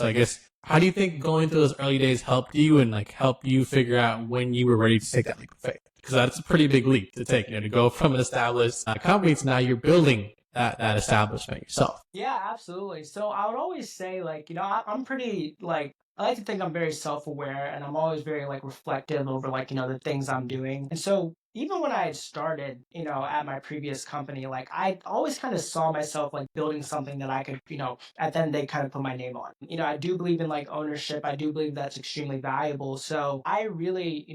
So I guess, how do you think going through those early days helped you and like helped you figure out when you were ready to take that leap of faith? Because that's a pretty big leap to take, to go from an established company to now you're building that establishment yourself. Yeah, absolutely. So I would always say, like, I'm pretty, like, I like to think I'm very self-aware and I'm always very, like, reflective over, like, the things I'm doing. And so even when I had started, at my previous company, like, I always kind of saw myself, like, building something that I could, at the end of the day, kind of put my name on. I do believe in, like, ownership. I do believe that's extremely valuable. So I really,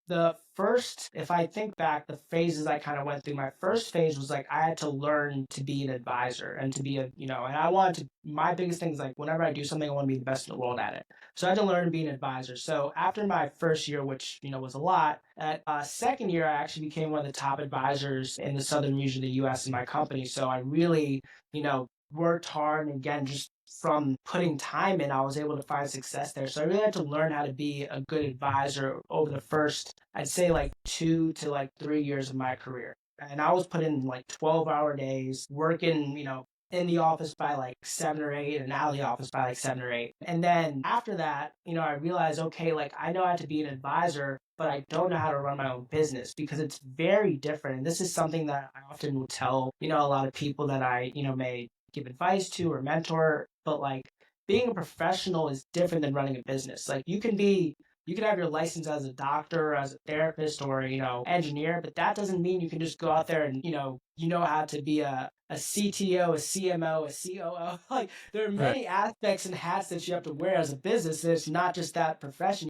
the first, if I think back, the phases I kind of went through, my first phase was like I had to learn to be an advisor and to be and I wanted to, my biggest thing is like whenever I do something, I want to be the best in the world at it. So I had to learn to be an advisor. So after my first year, which, was a lot, at second year, I actually became one of the top advisors in the southern region of the US in my company. So I really, worked hard and again, just from putting time in, I was able to find success there. So I really had to learn how to be a good advisor over the first, I'd say like 2 to like 3 years of my career. And I was put in like 12-hour days, working, in the office by like 7 or 8 and out of the office by like 7 or 8. And then after that, I realized, okay, like I know how to be an advisor, but I don't know how to run my own business because it's very different. And this is something that I often will tell, a lot of people that I, may give advice to or mentor, but like being a professional is different than running a business. Like you can have your license as a doctor, or as a therapist, or engineer, but that doesn't mean you can just go out there and how to be a CTO, a CMO, a COO. Like there are Right. many aspects and hats that you have to wear as a business. And it's not just that profession.